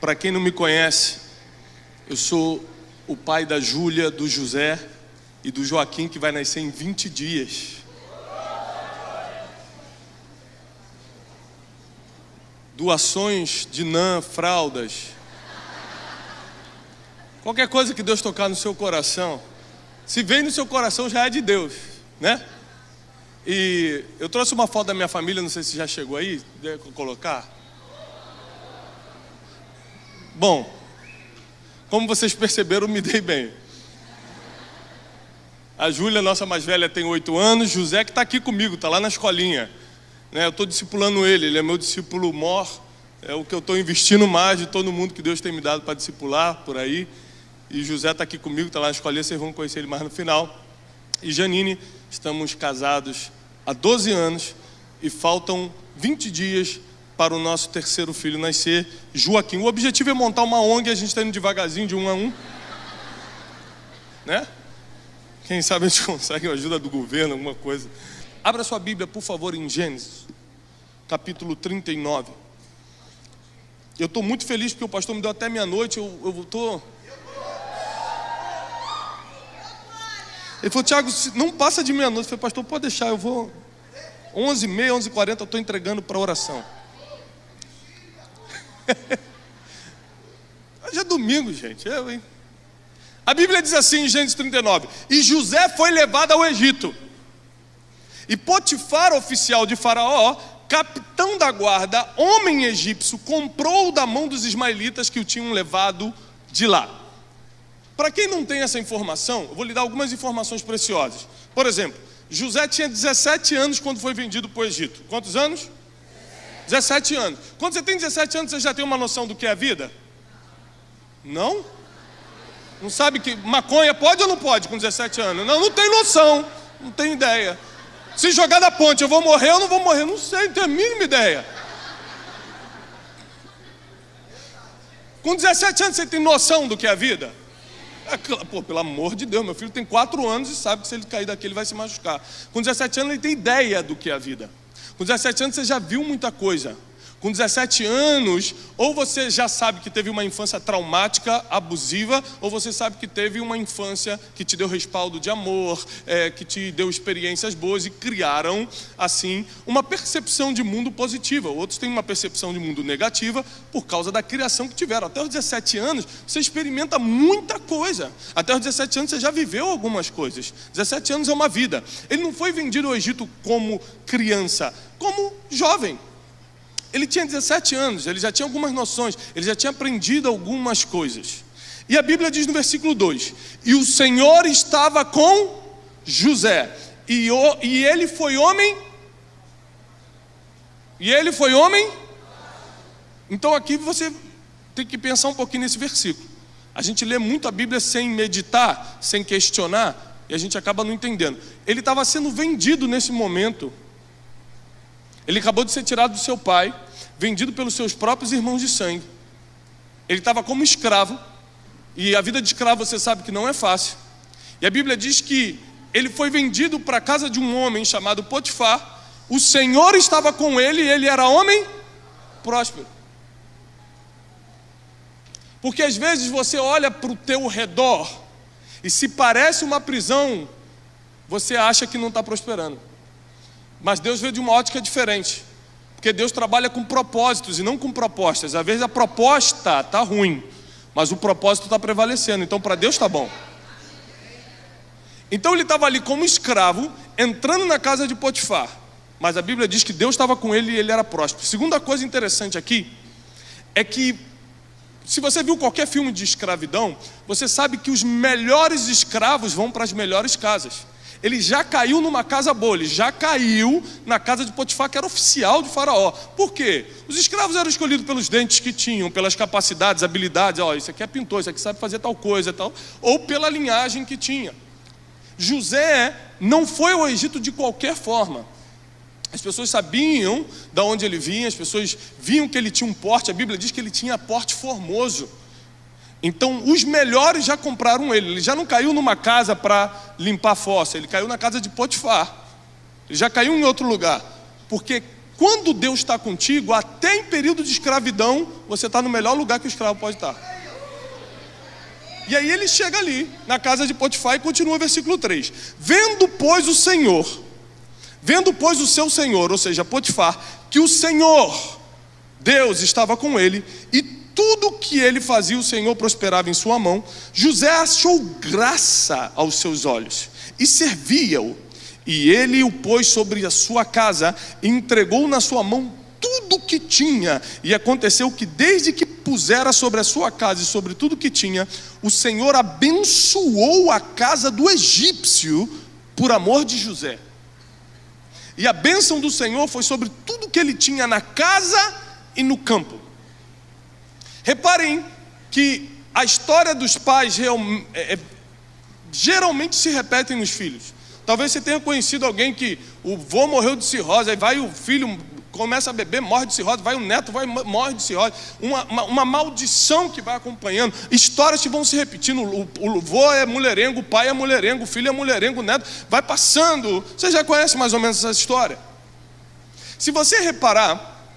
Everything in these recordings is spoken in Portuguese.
Para quem não me conhece, eu sou o pai da Júlia, do José e do Joaquim, que vai nascer em 20 dias. Doações de NAN, fraldas. Qualquer coisa que Deus tocar no seu coração, se vem no seu coração já é de Deus, né? E eu trouxe uma foto da minha família, não sei se já chegou aí, deve colocar. Bom, como vocês perceberam, eu me dei bem. A Júlia, nossa mais velha, tem 8 anos. José que está aqui comigo, está lá na escolinha. Eu estou discipulando ele é meu discípulo mor. É o que eu estou investindo mais de todo mundo que Deus tem me dado para discipular por aí. E José está aqui comigo, está lá na escolinha, vocês vão conhecer ele mais no final. E Janine, estamos casados há 12 anos e faltam 20 dias para o nosso terceiro filho nascer, Joaquim. O objetivo é montar uma ONG, a gente está indo devagarzinho, de 1 a 1. Né? Quem sabe a gente consegue a ajuda do governo, alguma coisa. Abra sua Bíblia, por favor, em Gênesis, capítulo 39. Eu estou muito feliz porque o pastor me deu até meia-noite, eu estou... Ele falou, Tiago, não passa de meia-noite. Eu falei, pastor, pode deixar, eu vou... 11h30, 11h40, eu estou entregando para oração. Hoje é domingo, gente. Hein? A Bíblia diz assim em Gênesis 39: e José foi levado ao Egito, e Potifar, oficial de Faraó, capitão da guarda, homem egípcio, comprou da mão dos ismaelitas que o tinham levado de lá. Para quem não tem essa informação, eu vou lhe dar algumas informações preciosas. Por exemplo, José tinha 17 anos quando foi vendido para o Egito. Quantos anos? 17 anos. Quando você tem 17 anos, você já tem uma noção do que é a vida? Não? Não sabe que maconha pode ou não pode com 17 anos? Não tem noção, não tem ideia. Se jogar da ponte, eu vou morrer ou não vou morrer? Não sei, não tenho a mínima ideia. Com 17 anos, você tem noção do que é a vida? Pô, pelo amor de Deus, meu filho tem 4 anos e sabe que se ele cair daqui, ele vai se machucar. Com 17 anos, ele tem ideia do que é a vida. Com 17 anos você já viu muita coisa. Com 17 anos, ou você já sabe que teve uma infância traumática, abusiva, ou você sabe que teve uma infância que te deu respaldo de amor, que te deu experiências boas e criaram, assim, uma percepção de mundo positiva. Outros têm uma percepção de mundo negativa por causa da criação que tiveram. Até os 17 anos, você experimenta muita coisa. Até os 17 anos, você já viveu algumas coisas. 17 anos é uma vida. Ele não foi vendido ao Egito como criança, como jovem. Ele tinha 17 anos, ele já tinha algumas noções, ele já tinha aprendido algumas coisas. E a Bíblia diz no versículo 2: e o Senhor estava com José, e ele foi homem. E ele foi homem. Então aqui você tem que pensar um pouquinho nesse versículo. A gente lê muito a Bíblia sem meditar, sem questionar, e a gente acaba não entendendo. Ele estava sendo vendido nesse momento. Ele acabou de ser tirado do seu pai, vendido pelos seus próprios irmãos de sangue. Ele estava como escravo, e a vida de escravo você sabe que não é fácil. E a Bíblia diz que ele foi vendido para a casa de um homem chamado Potifar. O Senhor estava com ele e ele era homem próspero. Porque às vezes você olha para o teu redor e se parece uma prisão, você acha que não está prosperando. Mas Deus vê de uma ótica diferente, porque Deus trabalha com propósitos e não com propostas. Às vezes a proposta está ruim, mas o propósito está prevalecendo, então para Deus está bom. Então ele estava ali como escravo, entrando na casa de Potifar, mas a Bíblia diz que Deus estava com ele e ele era próspero. Segunda coisa interessante aqui, é que se você viu qualquer filme de escravidão, você sabe que os melhores escravos vão para as melhores casas. Ele já caiu numa casa boa, ele já caiu na casa de Potifar, que era oficial de Faraó. Por quê? Os escravos eram escolhidos pelos dentes que tinham, pelas capacidades, habilidades. Isso aqui é pintor, isso aqui sabe fazer tal coisa, tal, ou pela linhagem que tinha. José não foi ao Egito de qualquer forma. As pessoas sabiam de onde ele vinha, as pessoas viam que ele tinha um porte. A Bíblia diz que ele tinha porte formoso. Então os melhores já compraram ele. Ele já não caiu numa casa para limpar a fossa, ele caiu na casa de Potifar. Ele já caiu em outro lugar. Porque quando Deus está contigo, até em período de escravidão, você está no melhor lugar que o escravo pode estar. E aí ele chega ali, na casa de Potifar, e continua o versículo 3. Vendo, pois, o seu senhor, ou seja, Potifar, que o Senhor, Deus, estava com ele, e tudo que ele fazia, o Senhor prosperava em sua mão, José achou graça aos seus olhos, e servia-o. E ele o pôs sobre a sua casa, e entregou na sua mão tudo o que tinha. E aconteceu que desde que pusera sobre a sua casa e sobre tudo que tinha, o Senhor abençoou a casa do egípcio por amor de José. E a bênção do Senhor foi sobre tudo que ele tinha na casa e no campo. Reparem que a história dos pais geralmente se repete nos filhos. Talvez você tenha conhecido alguém que o vô morreu de cirrose, aí vai o filho, começa a beber, morre de cirrose, vai o neto, morre de cirrose. Uma maldição que vai acompanhando. Histórias que vão se repetindo. O vô é mulherengo, o pai é mulherengo, o filho é mulherengo, o neto vai passando. Você já conhece mais ou menos essa história? Se você reparar,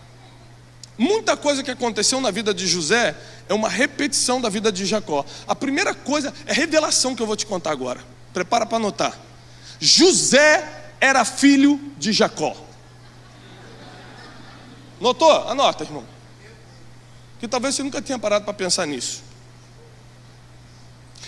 muita coisa que aconteceu na vida de José é uma repetição da vida de Jacó. A primeira coisa é revelação que eu vou te contar agora. Prepara para anotar. José era filho de Jacó. Notou? Anota, irmão. Que talvez você nunca tenha parado para pensar nisso.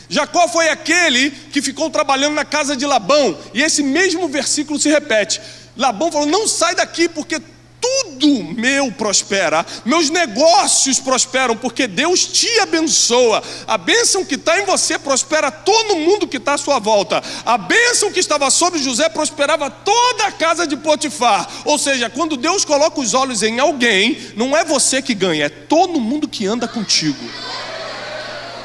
Jacó foi aquele que ficou trabalhando na casa de Labão. E esse mesmo versículo se repete. Labão falou: não sai daqui, porque tudo meu prospera, meus negócios prosperam, porque Deus te abençoa. A bênção que está em você prospera todo mundo que está à sua volta. A bênção que estava sobre José prosperava toda a casa de Potifar. Ou seja, quando Deus coloca os olhos em alguém, não é você que ganha, é todo mundo que anda contigo.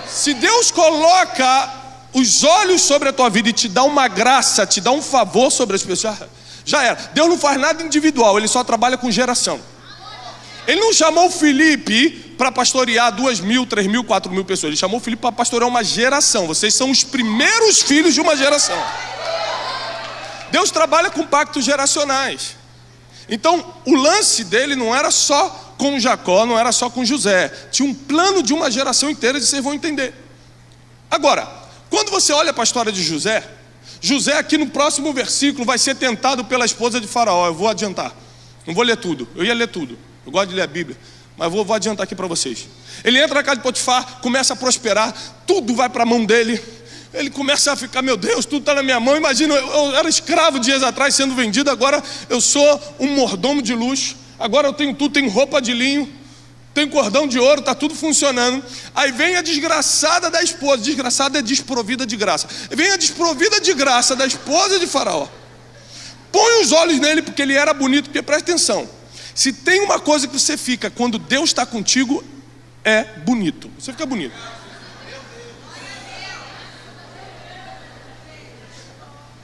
Se Deus coloca os olhos sobre a tua vida e te dá uma graça, te dá um favor sobre as pessoas, já era. Deus não faz nada individual, Ele só trabalha com geração. Ele não chamou o Felipe para pastorear 2.000, 3.000, 4.000 pessoas. Ele chamou o Felipe para pastorear uma geração. Vocês são os primeiros filhos de uma geração. Deus trabalha com pactos geracionais. Então, o lance dele não era só com Jacó, não era só com José. Tinha um plano de uma geração inteira, e vocês vão entender. Agora, quando você olha para a história de José, José aqui no próximo versículo vai ser tentado pela esposa de Faraó. Eu vou adiantar, não vou ler tudo, eu ia ler tudo, eu gosto de ler a Bíblia, mas vou adiantar aqui para vocês. Ele entra na casa de Potifar, começa a prosperar, tudo vai para a mão dele. Ele começa a ficar: meu Deus, tudo está na minha mão. Imagina, eu era escravo dias atrás sendo vendido, agora eu sou um mordomo de luxo, agora eu tenho tudo, tenho roupa de linho, tem cordão de ouro, está tudo funcionando. Aí vem a desgraçada da esposa. Desgraçada é desprovida de graça. Vem a desprovida de graça da esposa de Faraó. Põe os olhos nele, porque ele era bonito. Porque presta atenção, se tem uma coisa que você fica quando Deus está contigo, é bonito. Você fica bonito.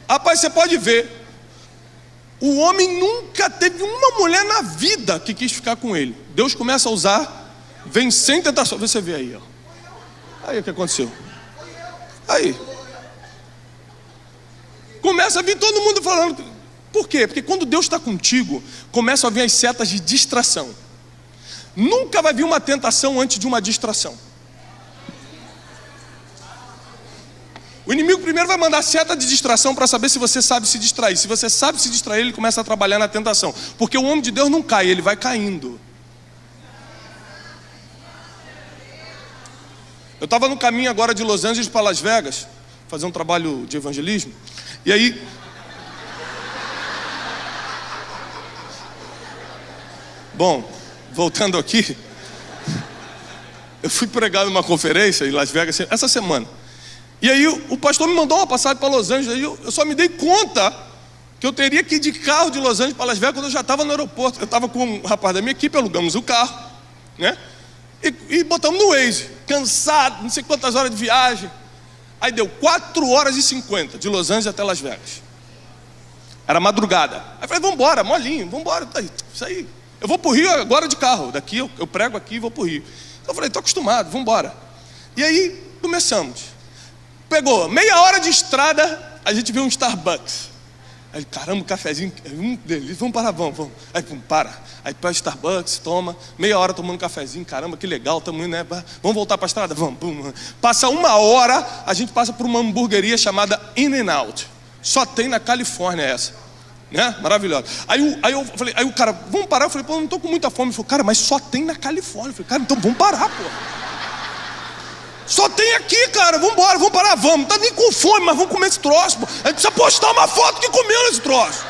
Rapaz, você pode ver, o homem nunca teve uma mulher na vida que quis ficar com ele. Deus começa a usar, vem sem tentação. Você vê aí, ó. Aí o que aconteceu? Aí começa a vir todo mundo falando. Por quê? Porque quando Deus está contigo, começam a vir as setas de distração. Nunca vai vir uma tentação antes de uma distração. O inimigo primeiro vai mandar seta de distração para saber se você sabe se distrair. Se você sabe se distrair, ele começa a trabalhar na tentação. Porque o homem de Deus não cai, ele vai caindo. Eu estava no caminho agora de Los Angeles para Las Vegas, fazer um trabalho de evangelismo. E aí, bom, voltando aqui, eu fui pregar numa conferência em Las Vegas essa semana. E aí o pastor me mandou uma passagem para Los Angeles. Aí eu só me dei conta que eu teria que ir de carro de Los Angeles para Las Vegas quando eu já estava no aeroporto. Eu estava com um rapaz da minha equipe, alugamos o carro, né? E botamos no Waze, cansado, não sei quantas horas de viagem. Aí deu 4 horas e 50 de Los Angeles até Las Vegas. Era madrugada. Aí eu falei: vamos embora, molinho, vamos embora, isso aí. Eu vou para o Rio agora de carro. Daqui eu prego aqui e vou para o Rio. Então eu falei: estou acostumado, vamos embora. E aí começamos. Pegou meia hora de estrada, a gente viu um Starbucks. Aí, caramba, cafezinho, delícia, vamos. Aí, para. Aí, para Starbucks, toma, meia hora tomando cafezinho, caramba, que legal, tamo, né? Vamos voltar para a estrada? Vamos. Passa 1 hora, a gente passa por uma hamburgueria chamada In-N-Out. Só tem na Califórnia essa, né? Maravilhosa. Aí eu falei, aí o cara, vamos parar? Eu falei, pô, não tô com muita fome. Ele falou, cara, mas só tem na Califórnia. Eu falei, cara, então vamos parar, pô. Só tem aqui, cara, vamos parar, vamos. Não tá nem com fome, mas vamos comer esse troço, pô. A gente precisa postar uma foto que comeu esse troço.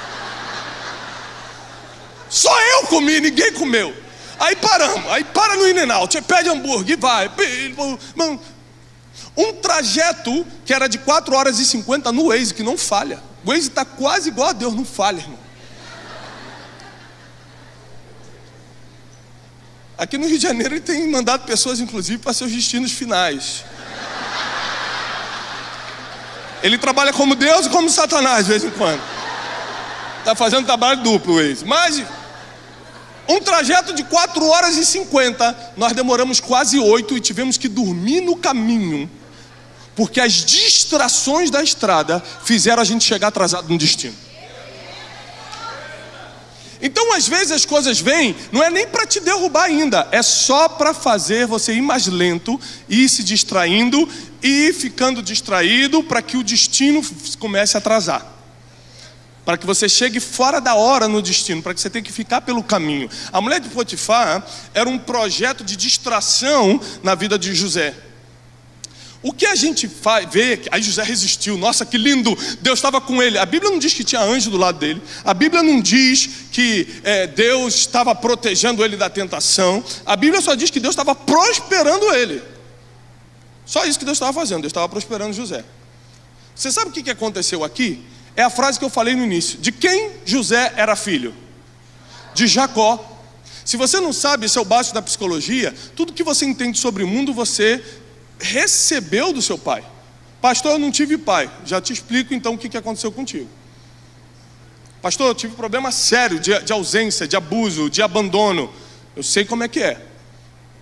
Só eu comi, ninguém comeu. Aí paramos, aí para no In-N-Out, pede hambúrguer e vai. Um trajeto que era de 4 horas e 50 no Waze, que não falha. O Waze está quase igual a Deus, não falha, irmão. Aqui no Rio de Janeiro ele tem mandado pessoas, inclusive, para seus destinos finais. Ele trabalha como Deus e como Satanás, de vez em quando. Está fazendo trabalho duplo, o Waze. Mas um trajeto de 4 horas e 50, nós demoramos quase 8 e tivemos que dormir no caminho, porque as distrações da estrada fizeram a gente chegar atrasado no destino. Então, às vezes as coisas vêm, não é nem para te derrubar ainda, é só para fazer você ir mais lento, ir se distraindo e ficando distraído para que o destino comece a atrasar. Para que você chegue fora da hora no destino, para que você tenha que ficar pelo caminho. A mulher de Potifar era um projeto de distração na vida de José. O que a gente vê, aí José resistiu, nossa que lindo, Deus estava com ele. A Bíblia não diz que tinha anjo do lado dele. A Bíblia não diz que Deus estava protegendo ele da tentação. A Bíblia só diz que Deus estava prosperando ele. Só isso que Deus estava fazendo, Deus estava prosperando José. Você sabe o que aconteceu aqui? É a frase que eu falei no início. De quem José era filho? De Jacó. Se você não sabe, esse é o básico da psicologia. Tudo que você entende sobre o mundo, você recebeu do seu pai. Pastor, eu não tive pai. Já te explico então o que aconteceu contigo. Pastor, eu tive problema sério de ausência, de abuso, de abandono. Eu sei como é que é.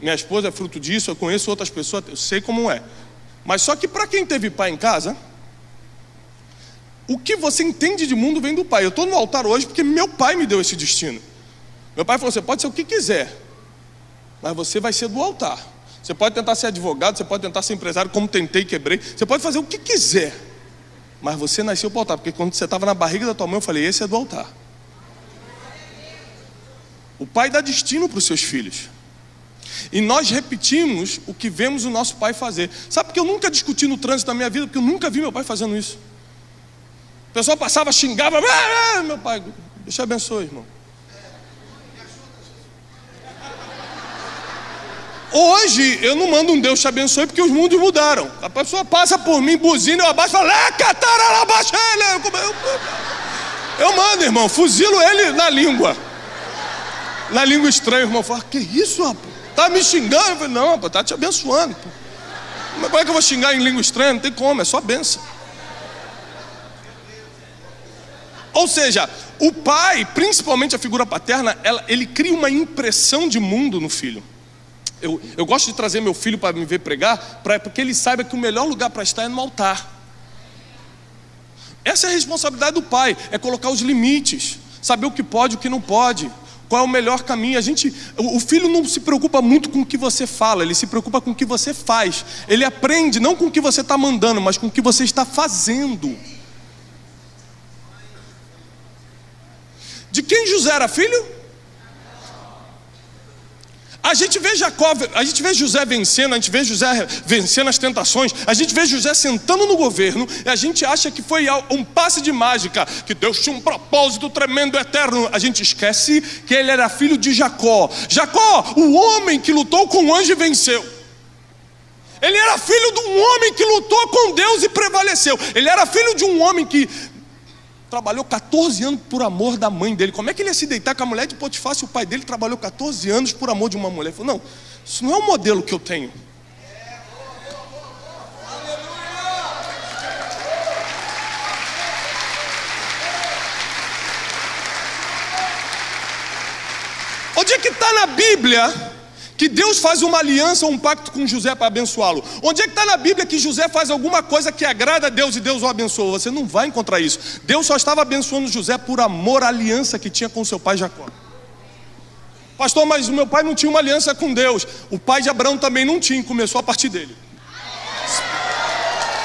Minha esposa é fruto disso, eu conheço outras pessoas, eu sei como é. Mas só que para quem teve pai em casa, o que você entende de mundo vem do pai. Eu estou no altar hoje porque meu pai me deu esse destino. Meu pai falou, você pode ser o que quiser, mas você vai ser do altar. Você pode tentar ser advogado, você pode tentar ser empresário, como tentei e quebrei. Você pode fazer o que quiser, mas você nasceu para o altar. Porque quando você estava na barriga da tua mãe, eu falei, esse é do altar. O pai dá destino para os seus filhos. E nós repetimos o que vemos o nosso pai fazer. Sabe por que eu nunca discuti no trânsito da minha vida? Porque eu nunca vi meu pai fazendo isso. A pessoa passava, xingava, meu pai, Deus te abençoe, irmão. Hoje eu não mando um Deus te abençoe porque os mundos mudaram. A pessoa passa por mim, buzina, eu abaixo e falo, eu mando, irmão, fuzilo ele na língua estranha. O irmão fala, que isso, rapaz? Tá me xingando? Eu falei, não, rapaz, tá te abençoando, pô. Mas como é que eu vou xingar em língua estranha? Não tem como, é só bênção. Ou seja, o pai, principalmente a figura paterna, ele cria uma impressão de mundo no filho. Eu gosto de trazer meu filho para me ver pregar, para que ele saiba que o melhor lugar para estar é no altar. Essa é a responsabilidade do pai, é colocar os limites, saber o que pode e o que não pode, qual é o melhor caminho. O filho não se preocupa muito com o que você fala, ele se preocupa com o que você faz. Ele aprende não com o que você está mandando, mas com o que você está fazendo. De quem José era filho? A gente vê José vencendo, a gente vê José vencendo as tentações, a gente vê José sentando no governo, e a gente acha que foi um passe de mágica, que Deus tinha um propósito tremendo, eterno. A gente esquece que ele era filho de Jacó. Jacó, o homem que lutou com o anjo e venceu. Ele era filho de um homem que lutou com Deus e prevaleceu. Ele era filho de um homem que trabalhou 14 anos por amor da mãe dele. Como é que ele ia se deitar com a mulher de Potifar se o pai dele trabalhou 14 anos por amor de uma mulher? Ele falou, não, isso não é um modelo que eu tenho. Onde é que está na Bíblia que Deus faz uma aliança, um pacto com José para abençoá-lo. Onde é que está na Bíblia que José faz alguma coisa que agrada a Deus e Deus o abençoa? Você não vai encontrar isso. Deus só estava abençoando José por amor à aliança que tinha com seu pai Jacó. Pastor, mas o meu pai não tinha uma aliança com Deus. O pai de Abraão também não tinha, começou a partir dele.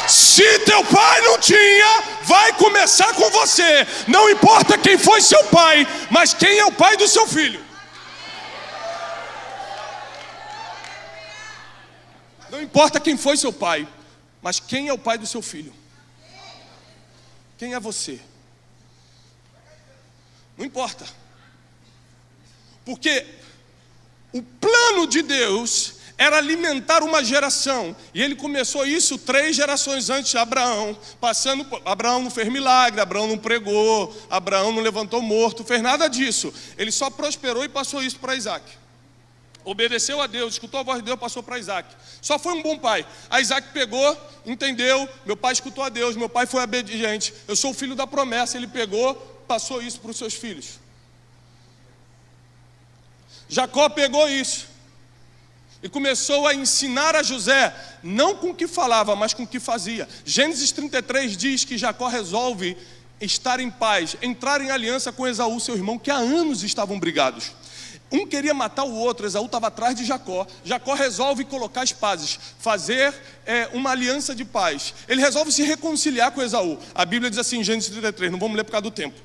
Se teu pai não tinha, vai começar com você. Não importa quem foi seu pai, mas quem é o pai do seu filho. Não importa quem foi seu pai, mas quem é o pai do seu filho. Quem é você? Não importa. Porque o plano de Deus era alimentar uma geração. E ele começou isso 3 gerações antes de Abraão. Abraão não fez milagre, Abraão não pregou, Abraão não levantou morto, fez nada disso. Ele só prosperou e passou isso para Isaac. Obedeceu a Deus, escutou a voz de Deus, passou para Isaac. Só foi um bom pai. Aí Isaac pegou, entendeu, meu pai escutou a Deus, meu pai foi obediente, eu sou o filho da promessa. Ele pegou, passou isso para os seus filhos. Jacó pegou isso e começou a ensinar a José, não com o que falava, mas com o que fazia. Gênesis 33 diz que Jacó resolve estar em paz, entrar em aliança com Esaú, seu irmão, que há anos estavam brigados. Um queria matar o outro, Esaú estava atrás de Jacó. Jacó resolve colocar as pazes, fazer uma aliança de paz. Ele resolve se reconciliar com Esaú. A Bíblia diz assim em Gênesis 33, não vamos ler por causa do tempo,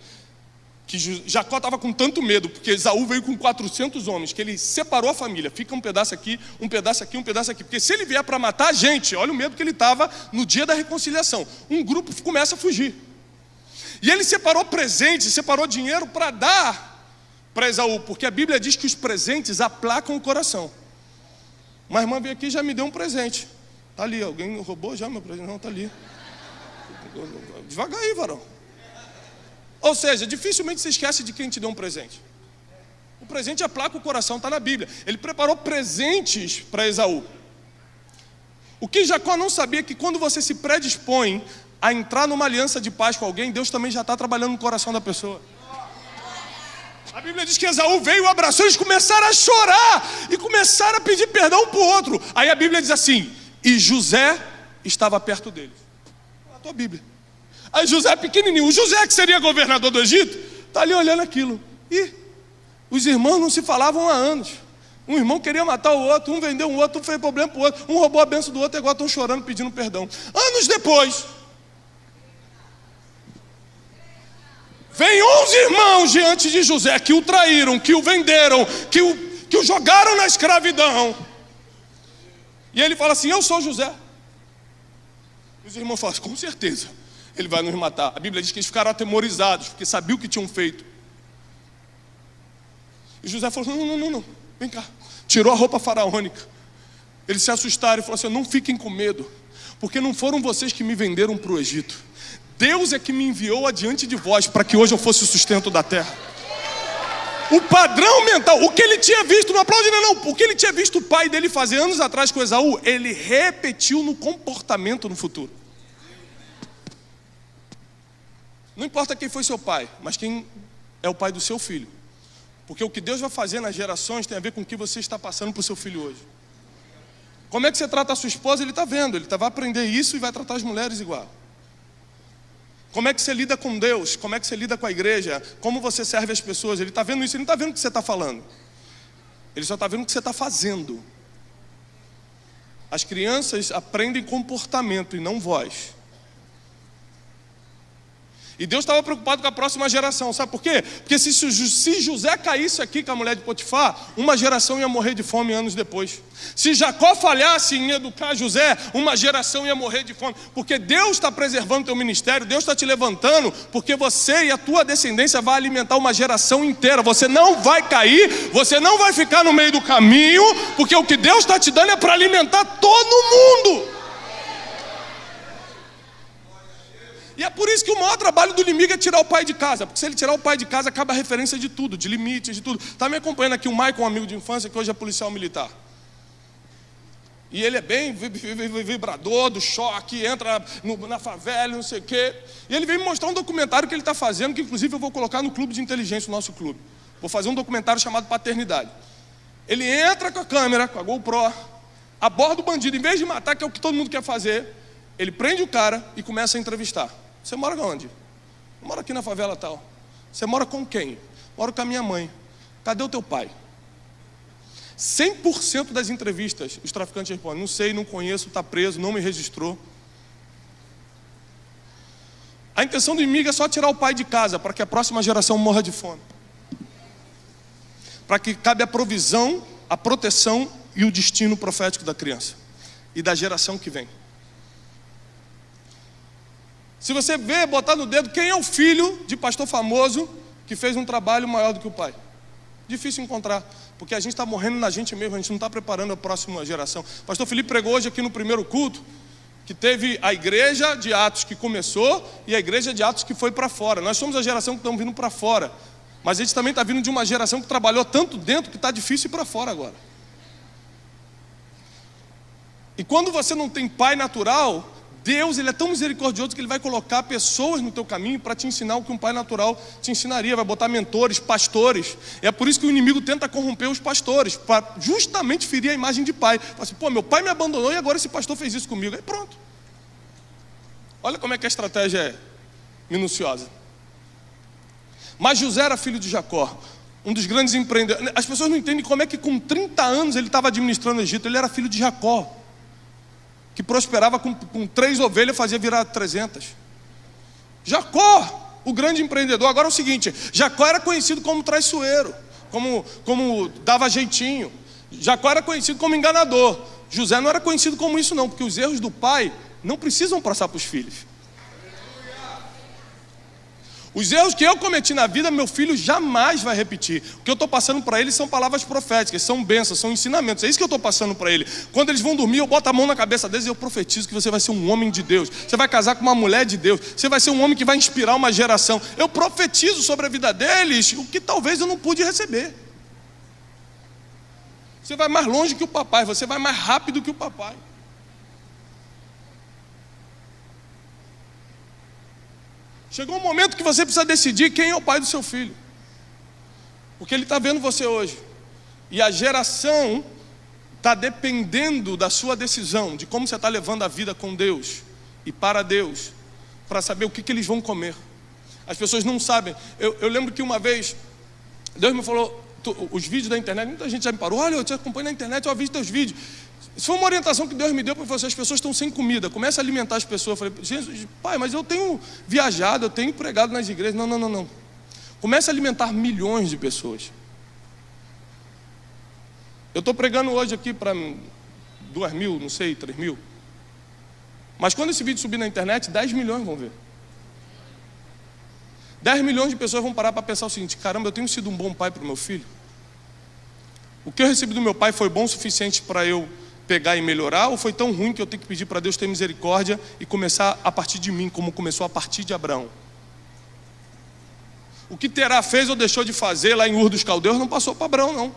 que Jacó estava com tanto medo, porque Esaú veio com 400 homens, que ele separou a família, fica um pedaço aqui, um pedaço aqui, um pedaço aqui, porque se ele vier para matar a gente, olha o medo que ele estava no dia da reconciliação, um grupo começa a fugir, e ele separou presentes, separou dinheiro para dar para Esaú, porque a Bíblia diz que os presentes aplacam o coração. Uma irmã veio aqui e já me deu um presente, está ali, alguém roubou já meu presente? Não, está ali, devagar aí, varão. Ou seja, dificilmente você esquece de quem te deu um presente. O presente aplaca o coração, está na Bíblia. Ele preparou presentes para Esaú. O que Jacó não sabia é que quando você se predispõe a entrar numa aliança de paz com alguém, Deus também já está trabalhando no coração da pessoa. A Bíblia diz que Esaú veio, abraçou, eles começaram a chorar e começaram a pedir perdão um para o outro. Aí a Bíblia diz assim, e José estava perto deles. A tua Bíblia. Aí José pequenininho, o José que seria governador do Egito, está ali olhando aquilo. E os irmãos não se falavam há anos. Um irmão queria matar o outro, um vendeu o outro, um fez problema para o outro, um roubou a bênção do outro e agora estão chorando, pedindo perdão. Anos depois, vem 11 irmãos diante de José que o traíram, que o venderam, que o jogaram na escravidão. E ele fala assim, eu sou José. Os irmãos falam, com certeza ele vai nos matar. A Bíblia diz que eles ficaram atemorizados, porque sabiam o que tinham feito. E José falou, não, vem cá. Tirou a roupa faraônica. Eles se assustaram e falaram assim, não fiquem com medo, porque não foram vocês que me venderam para o Egito. Deus é que me enviou adiante de vós, para que hoje eu fosse o sustento da terra. O padrão mental, o que ele tinha visto, não aplaude não, o que ele tinha visto o pai dele fazer anos atrás com Esaú, ele repetiu no comportamento no futuro. Não importa quem foi seu pai, mas quem é o pai do seu filho. Porque o que Deus vai fazer nas gerações tem a ver com o que você está passando para o seu filho hoje. Como é que você trata a sua esposa? Ele está vendo, ele vai aprender isso e vai tratar as mulheres igual. Como é que você lida com Deus? Como é que você lida com a igreja? Como você serve as pessoas? Ele está vendo isso, ele não está vendo o que você está falando. Ele só está vendo o que você está fazendo. As crianças aprendem comportamento e não voz. E Deus estava preocupado com a próxima geração, sabe por quê? Porque se José caísse aqui com a mulher de Potifar, uma geração ia morrer de fome anos depois. Se Jacó falhasse em educar José, uma geração ia morrer de fome. Porque Deus está preservando teu ministério, Deus está te levantando, porque você e a tua descendência vai alimentar uma geração inteira. Você não vai cair, você não vai ficar no meio do caminho, porque o que Deus está te dando é para alimentar todo mundo. E é por isso que o maior trabalho do inimigo é tirar o pai de casa. Porque se ele tirar o pai de casa, acaba a referência de tudo, de limites, de tudo. Está me acompanhando aqui o Michael, um amigo de infância, que hoje é policial militar. E ele é bem vibrador do choque, entra na favela, não sei o quê. E ele veio me mostrar um documentário que ele está fazendo, que inclusive eu vou colocar no clube de inteligência, o nosso clube. Vou fazer um documentário chamado Paternidade. Ele entra com a câmera, com a GoPro, aborda o bandido, em vez de matar, que é o que todo mundo quer fazer, ele prende o cara e começa a entrevistar. Você mora onde? Eu moro aqui na favela tal. Você mora com quem? Moro com a minha mãe. Cadê o teu pai? 100% das entrevistas, os traficantes respondem: não sei, não conheço, está preso, não me registrou. A intenção do inimigo é só tirar o pai de casa, para que a próxima geração morra de fome. Para que cabe a provisão, a proteção e o destino profético da criança e da geração que vem. Se você vê, botar no dedo, quem é o filho de pastor famoso que fez um trabalho maior do que o pai? Difícil encontrar, porque a gente está morrendo na gente mesmo, a gente não está preparando a próxima geração. Pastor Felipe pregou hoje aqui no primeiro culto, que teve a igreja de Atos que começou e a igreja de Atos que foi para fora. Nós somos a geração que estamos vindo para fora, mas a gente também está vindo de uma geração que trabalhou tanto dentro que está difícil ir para fora agora. E quando você não tem pai natural, Deus, Ele é tão misericordioso que Ele vai colocar pessoas no teu caminho para te ensinar o que um pai natural te ensinaria. Vai botar mentores, pastores. É por isso que o inimigo tenta corromper os pastores, para justamente ferir a imagem de pai. Fala assim: pô, meu pai me abandonou e agora esse pastor fez isso comigo. Aí pronto. Olha como é que a estratégia é minuciosa. Mas José era filho de Jacó, um dos grandes empreendedores. As pessoas não entendem como é que com 30 anos ele estava administrando o Egito. Ele era filho de Jacó, que prosperava com 3 ovelhas, fazia virar 300. Jacó, o grande empreendedor. Agora é o seguinte: Jacó era conhecido como traiçoeiro, como dava jeitinho. Jacó era conhecido como enganador. José não era conhecido como isso não, porque os erros do pai não precisam passar para os filhos. Os erros que eu cometi na vida, meu filho jamais vai repetir. O que eu estou passando para ele são palavras proféticas, são bênçãos, são ensinamentos. É isso que eu estou passando para ele. Quando eles vão dormir, eu boto a mão na cabeça deles e eu profetizo que você vai ser um homem de Deus. Você vai casar com uma mulher de Deus. Você vai ser um homem que vai inspirar uma geração. Eu profetizo sobre a vida deles o que talvez eu não pude receber. Você vai mais longe que o papai, você vai mais rápido que o papai. Chegou um momento que você precisa decidir quem é o pai do seu filho, porque ele está vendo você hoje, e a geração está dependendo da sua decisão, de como você está levando a vida com Deus e para Deus, para saber o que eles vão comer. As pessoas não sabem. Eu lembro que uma vez Deus me falou, os vídeos da internet, muita gente já me parou: olha, eu te acompanho na internet, eu vi teus vídeos. Isso foi uma orientação que Deus me deu para você. As pessoas estão sem comida, começa a alimentar as pessoas. Eu falei: Jesus, pai, mas eu tenho viajado, eu tenho pregado nas igrejas. Não. Começa a alimentar milhões de pessoas. Eu estou pregando hoje aqui para 2.000, não sei, 3.000. Mas quando esse vídeo subir na internet, 10 milhões vão ver. 10 milhões de pessoas vão parar para pensar o seguinte: caramba, eu tenho sido um bom pai para o meu filho? O que eu recebi do meu pai foi bom o suficiente para eu pegar e melhorar, ou foi tão ruim que eu tenho que pedir para Deus ter misericórdia e começar a partir de mim, como começou a partir de Abraão? O que Terá fez ou deixou de fazer lá em Ur dos Caldeus não passou para Abraão, não.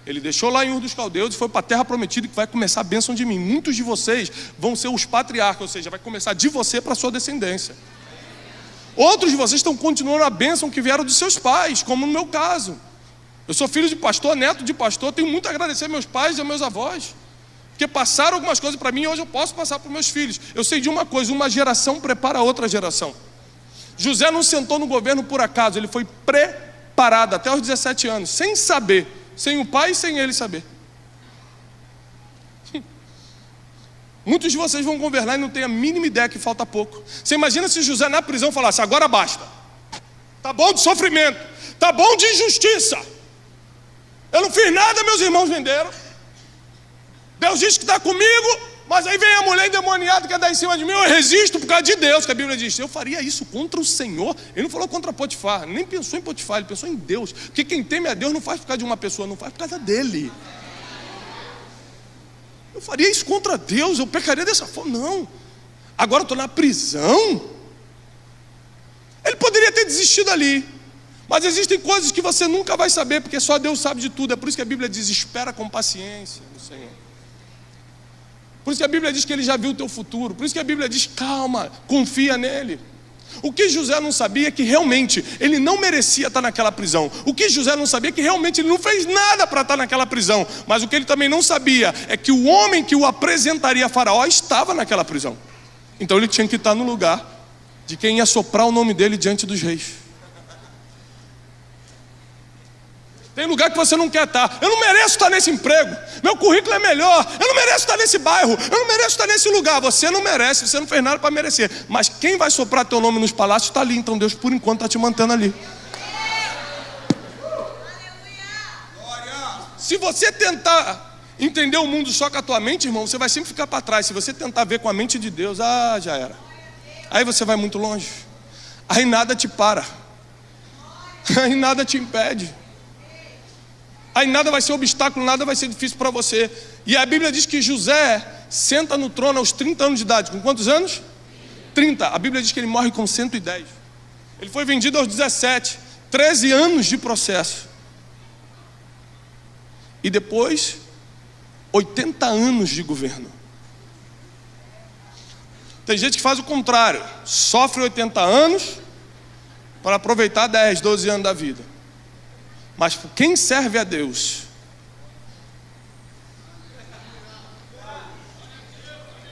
Ele deixou lá em Ur dos Caldeus e foi para a terra prometida, que vai começar a bênção de mim. Muitos de vocês vão ser os patriarcas, ou seja, vai começar de você para a sua descendência. Outros de vocês estão continuando a bênção que vieram dos seus pais, como no meu caso. Eu sou filho de pastor, neto de pastor, tenho muito a agradecer aos meus pais e aos meus avós, porque passaram algumas coisas para mim e hoje eu posso passar para os meus filhos. Eu sei de uma coisa: uma geração prepara outra geração. José não sentou no governo por acaso, ele foi preparado até os 17 anos, sem saber, sem o pai e sem ele saber. Muitos de vocês vão governar e não têm a mínima ideia que falta pouco. Você imagina se José na prisão falasse: agora basta, tá bom de sofrimento, tá bom de injustiça, eu não fiz nada, meus irmãos venderam, Deus disse que está comigo, mas aí vem a mulher endemoniada que quer dar em cima de mim, eu resisto por causa de Deus, que a Bíblia diz. Eu faria isso contra o Senhor. Ele não falou contra Potifar, nem pensou em Potifar, ele pensou em Deus, porque quem teme a Deus não faz por causa de uma pessoa, não faz por causa dele. Eu faria isso contra Deus, eu pecaria dessa forma? Não. Agora eu estou na prisão. Ele poderia ter desistido ali, mas existem coisas que você nunca vai saber, porque só Deus sabe de tudo. É por isso que a Bíblia diz: espera com paciência no Senhor. Por isso que a Bíblia diz que Ele já viu o teu futuro. Por isso que a Bíblia diz: calma, confia nele. O que José não sabia é que realmente ele não merecia estar naquela prisão. O que José não sabia é que realmente ele não fez nada para estar naquela prisão. Mas o que ele também não sabia é que o homem que o apresentaria a Faraó estava naquela prisão. Então ele tinha que estar no lugar de quem ia soprar o nome dele diante dos reis. Tem lugar que você não quer estar. Eu não mereço estar nesse emprego. Meu currículo é melhor. Eu não mereço estar nesse bairro. Eu não mereço estar nesse lugar. Você não merece, você não fez nada para merecer. Mas quem vai soprar teu nome nos palácios está ali. Então Deus por enquanto está te mantendo ali. Se você tentar entender o mundo só com a tua mente, irmão, você vai sempre ficar para trás. Se você tentar ver com a mente de Deus, já era. Aí você vai muito longe. Aí nada te para. Aí nada te impede. Aí nada vai ser obstáculo, nada vai ser difícil para você. E a Bíblia diz que José senta no trono aos 30 anos de idade. Com quantos anos? 30. A Bíblia diz que ele morre com 110. Ele foi vendido aos 17. 13 anos de processo. E depois, 80 anos de governo. Tem gente que faz o contrário. Sofre 80 anos para aproveitar 10, 12 anos da vida. Mas quem serve a Deus,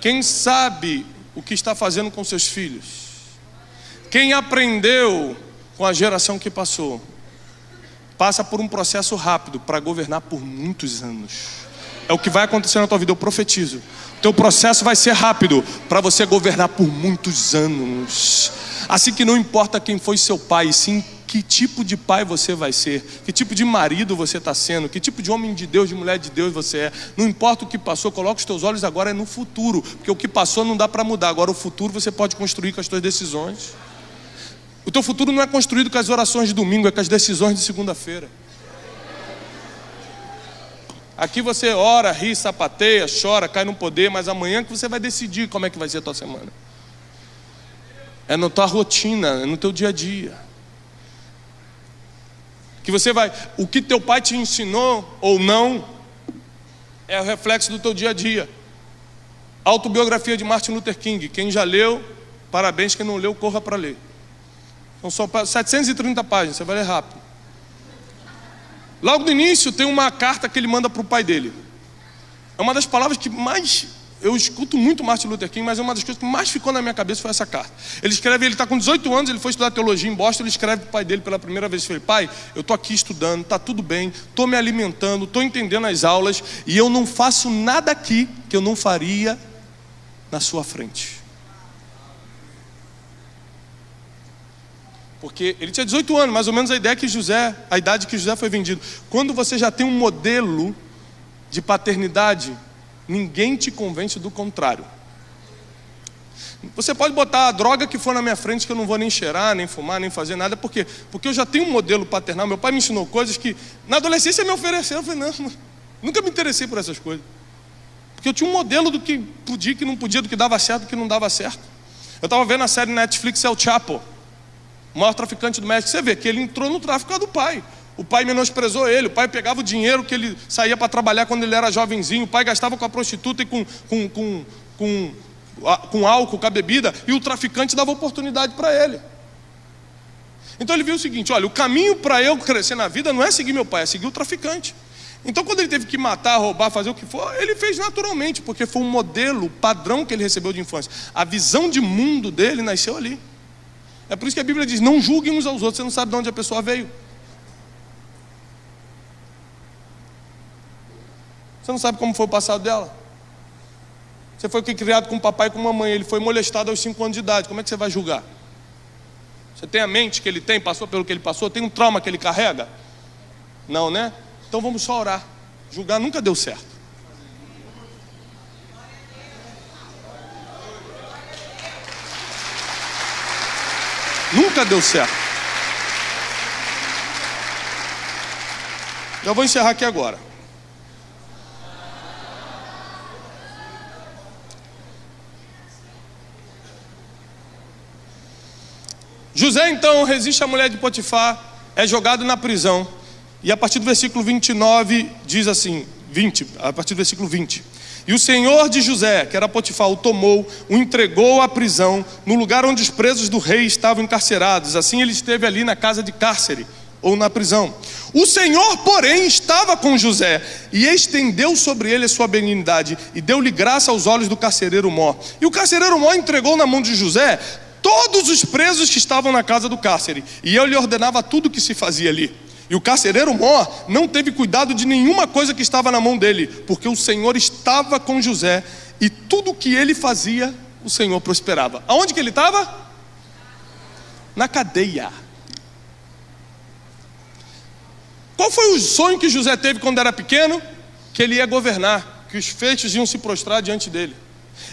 quem sabe o que está fazendo com seus filhos, quem aprendeu com a geração que passou, passa por um processo rápido para governar por muitos anos. É o que vai acontecer na tua vida, eu profetizo. Teu processo vai ser rápido para você governar por muitos anos. Assim que não importa quem foi seu pai, sim que tipo de pai você vai ser, que tipo de marido você está sendo, que tipo de homem de Deus, de mulher de Deus você é. Não importa o que passou, coloca os teus olhos agora no futuro, porque o que passou não dá para mudar. Agora o futuro você pode construir com as tuas decisões. O teu futuro não é construído com as orações de domingo, é com as decisões de segunda-feira. Aqui você ora, ri, sapateia, chora, cai no poder, mas amanhã que você vai decidir como é que vai ser a tua semana. É na tua rotina, é no teu dia a dia. Que você vai, o que teu pai te ensinou ou não, é o reflexo do teu dia a dia. Autobiografia de Martin Luther King. Quem já leu, parabéns. Quem não leu, corra para ler. Então são 730 páginas, você vai ler rápido. Logo no início tem uma carta que ele manda para o pai dele. É uma das palavras que mais... Eu escuto muito Martin Luther King, mas uma das coisas que mais ficou na minha cabeça foi essa carta. Ele escreve, ele está com 18 anos, ele foi estudar teologia em Boston, ele escreve para o pai dele pela primeira vez. Ele fala: pai, eu estou aqui estudando, está tudo bem, estou me alimentando, estou entendendo as aulas, e eu não faço nada aqui que eu não faria na sua frente. Porque ele tinha 18 anos, mais ou menos a idade que José foi vendido. Quando você já tem um modelo de paternidade, ninguém te convence do contrário. Você pode botar a droga que for na minha frente, que eu não vou nem cheirar, nem fumar, nem fazer nada. Por quê? Porque eu já tenho um modelo paternal. Meu pai me ensinou coisas que na adolescência me ofereceram. Eu falei: não, nunca me interessei por essas coisas. Porque eu tinha um modelo do que podia, que não podia, do que dava certo, do que não dava certo. Eu estava vendo a série Netflix El Chapo, o maior traficante do México. Você vê que ele entrou no tráfico do pai. O pai menosprezou ele, o pai pegava o dinheiro que ele saía para trabalhar quando ele era jovenzinho, o pai gastava com a prostituta e com álcool, com a bebida, e o traficante dava oportunidade para ele. Então ele viu o seguinte: olha, o caminho para eu crescer na vida não é seguir meu pai, é seguir o traficante. Então quando ele teve que matar, roubar, fazer o que for, ele fez naturalmente, porque foi um modelo, padrão que ele recebeu de infância. A visão de mundo dele nasceu ali. É por isso que a Bíblia diz: não julguem uns aos outros, você não sabe de onde a pessoa veio. Você não sabe como foi o passado dela. Você foi criado com um papai e com uma mãe. Ele foi molestado aos 5 anos de idade. Como é que você vai julgar? Você tem a mente que ele tem, passou pelo que ele passou, tem um trauma que ele carrega? Não, né? Então vamos só orar. Julgar nunca deu certo. Nunca deu certo. Já vou encerrar aqui agora. José então resiste à mulher de Potifar, é jogado na prisão. E a partir do versículo 29 diz assim, a partir do versículo 20: E o senhor de José, que era Potifar, o tomou, o entregou à prisão, no lugar onde os presos do rei estavam encarcerados. Assim ele esteve ali na casa de cárcere, ou na prisão. O Senhor, porém, estava com José, e estendeu sobre ele a sua benignidade, e deu-lhe graça aos olhos do carcereiro mor. E o carcereiro mor entregou na mão de José todos os presos que estavam na casa do cárcere, e ele ordenava tudo o que se fazia ali. E o carcereiro mor não teve cuidado de nenhuma coisa que estava na mão dele, porque o Senhor estava com José, e tudo que ele fazia, o Senhor prosperava. Aonde que ele estava? Na cadeia. Qual foi o sonho que José teve quando era pequeno? Que ele ia governar, que os feixes iam se prostrar diante dele.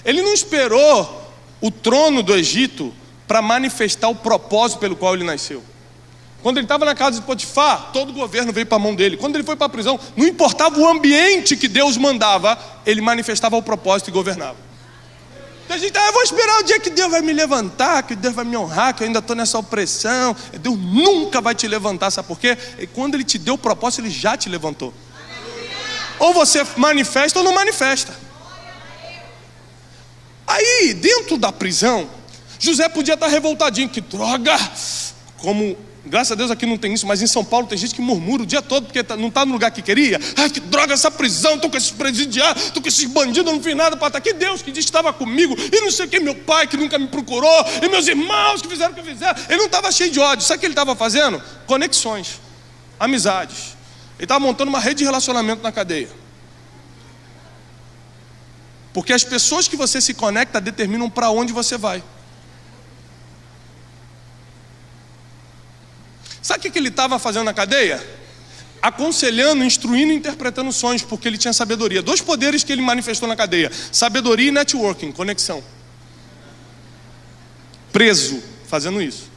Ele não esperou o trono do Egito para manifestar o propósito pelo qual ele nasceu. Quando ele estava na casa de Potifar, todo o governo veio para a mão dele. Quando ele foi para a prisão, não importava o ambiente que Deus mandava, ele manifestava o propósito e governava. Então a gente, eu vou esperar o dia que Deus vai me levantar, que Deus vai me honrar, que eu ainda estou nessa opressão. Deus nunca vai te levantar, sabe por quê? E quando ele te deu o propósito, ele já te levantou. Ou você manifesta ou não manifesta. Aí, dentro da prisão, José podia estar revoltadinho, que droga, como... Graças a Deus aqui não tem isso, mas em São Paulo tem gente que murmura o dia todo porque não está no lugar que queria. Ai, que droga essa prisão, estou com esses presidiários, estou com esses bandidos, não fiz nada para estar. Que Deus que disse que estava comigo, e não sei o que, meu pai que nunca me procurou, e meus irmãos que fizeram o que fizeram. Ele não estava cheio de ódio, sabe o que ele estava fazendo? Conexões, amizades. Ele estava montando uma rede de relacionamento na cadeia. Porque as pessoas que você se conecta determinam para onde você vai. Sabe o que ele estava fazendo na cadeia? Aconselhando, instruindo e interpretando sonhos, porque ele tinha sabedoria. 2 poderes que ele manifestou na cadeia: sabedoria e networking, conexão. Preso, fazendo isso.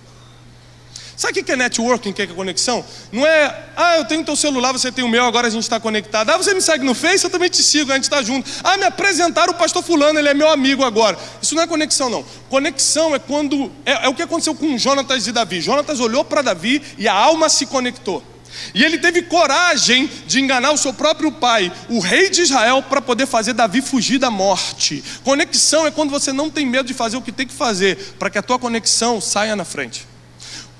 Sabe o que é networking, o que é conexão? Não é, eu tenho teu celular, você tem o meu, agora a gente está conectado. Você me segue no Face, eu também te sigo, a gente está junto. Me apresentaram o pastor fulano, ele é meu amigo agora. Isso não é conexão, não. Conexão é quando, é o que aconteceu com Jonatas e Davi. Jonatas olhou para Davi e a alma se conectou. E ele teve coragem de enganar o seu próprio pai, o rei de Israel, para poder fazer Davi fugir da morte. Conexão é quando você não tem medo de fazer o que tem que fazer, para que a tua conexão saia na frente.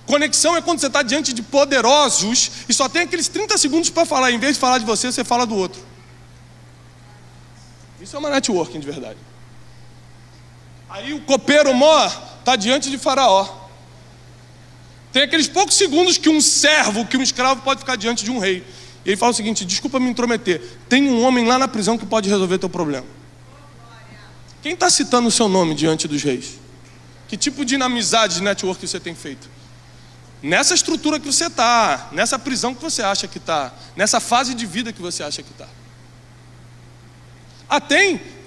Conexão é quando você está diante de poderosos e só tem aqueles 30 segundos para falar. Em vez de falar de você, você fala do outro. Isso é uma networking de verdade. Aí o copeiro mor está diante de Faraó. Tem aqueles poucos segundos que um servo, que um escravo pode ficar diante de um rei. E ele fala o seguinte: desculpa me intrometer, tem um homem lá na prisão que pode resolver teu problema. Quem está citando o seu nome diante dos reis? Que tipo de amizade, de network você tem feito? Nessa estrutura que você está, nessa prisão que você acha que está, nessa fase de vida que você acha que está.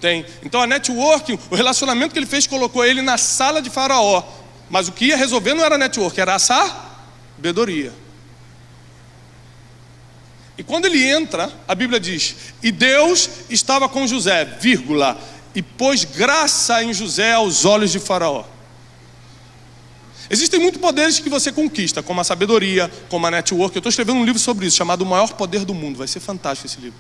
Tem. Então a networking, o relacionamento que ele fez, colocou ele na sala de Faraó. Mas o que ia resolver não era network, era a sabedoria. E quando ele entra, a Bíblia diz: e Deus estava com José, vírgula, e pôs graça em José aos olhos de Faraó. Existem muitos poderes que você conquista, como a sabedoria, como a network. Eu estou escrevendo um livro sobre isso, chamado O Maior Poder do Mundo. Vai ser fantástico esse livro.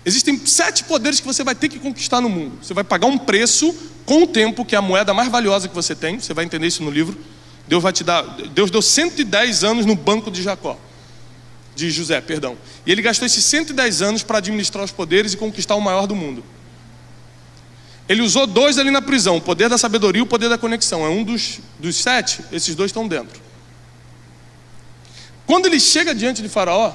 Existem 7 poderes que você vai ter que conquistar no mundo. Você vai pagar um preço com o tempo, que é a moeda mais valiosa que você tem. Você vai entender isso no livro. Deus deu 110 anos no banco de José, perdão. E ele gastou esses 110 anos para administrar os poderes e conquistar o maior do mundo. Ele usou 2 ali na prisão, o poder da sabedoria e o poder da conexão. É um dos 7, esses 2 estão dentro. Quando ele chega diante de Faraó,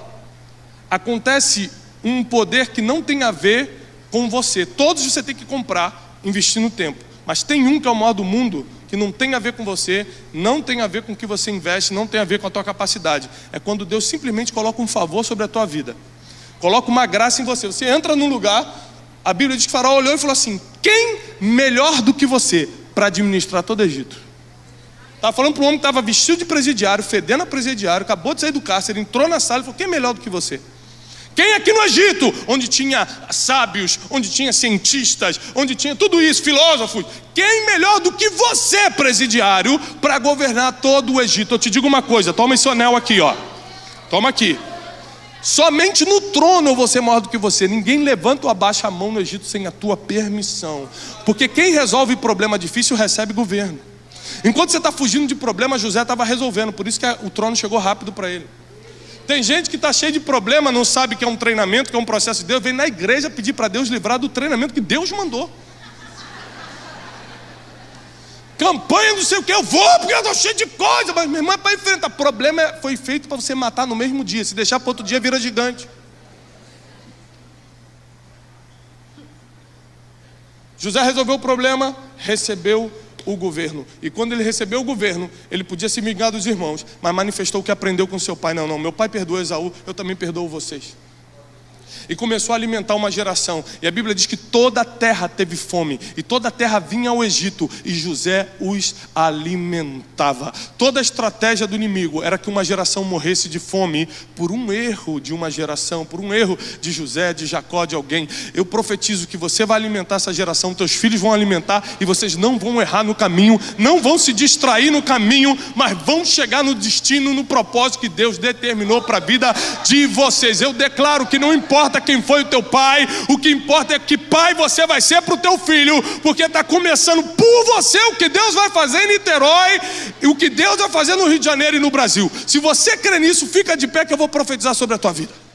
acontece um poder que não tem a ver com você. Todos você tem que comprar, investindo tempo. Mas tem um que é o maior do mundo, que não tem a ver com você, não tem a ver com o que você investe, não tem a ver com a tua capacidade. É quando Deus simplesmente coloca um favor sobre a tua vida. Coloca uma graça em você. Você entra num lugar... A Bíblia diz que Faraó olhou e falou assim: quem melhor do que você para administrar todo o Egito? Estava falando para um homem que estava vestido de presidiário, fedendo a presidiário, acabou de sair do cárcere, entrou na sala e falou: quem é melhor do que você? Quem aqui no Egito, onde tinha sábios, onde tinha cientistas, onde tinha tudo isso, filósofos, quem melhor do que você, presidiário, para governar todo o Egito? Eu te digo uma coisa, toma esse anel aqui, ó. Toma aqui. Somente no trono eu vou ser maior do que você. Ninguém levanta ou abaixa a mão no Egito sem a tua permissão. Porque quem resolve problema difícil recebe governo. Enquanto você está fugindo de problema, José estava resolvendo. Por isso que o trono chegou rápido para ele. Tem gente que está cheio de problema, não sabe que é um treinamento, que é um processo de Deus. Vem na igreja pedir para Deus livrar do treinamento que Deus mandou. Campanha não sei o que, eu vou porque eu estou cheio de coisa. Mas minha irmã é para enfrentar. Problema foi feito para você matar no mesmo dia. Se deixar para outro dia vira gigante. José resolveu o problema, recebeu o governo. E quando ele recebeu o governo, ele podia se vingar dos irmãos, mas manifestou o que aprendeu com seu pai. Não, meu pai perdoou Esaú, eu também perdoo vocês. E começou a alimentar uma geração. E a Bíblia diz que toda a terra teve fome. E toda a terra vinha ao Egito. E José os alimentava. Toda a estratégia do inimigo era que uma geração morresse de fome por um erro de uma geração, por um erro de José, de Jacó, de alguém. Eu profetizo que você vai alimentar essa geração, teus filhos vão alimentar, e vocês não vão errar no caminho, não vão se distrair no caminho, mas vão chegar no destino, no propósito que Deus determinou para a vida de vocês. Eu declaro que não importa quem foi o teu pai, o que importa é que pai você vai ser para o teu filho, porque está começando por você o que Deus vai fazer em Niterói, e o que Deus vai fazer no Rio de Janeiro e no Brasil. Se você crê nisso, fica de pé que eu vou profetizar sobre a tua vida.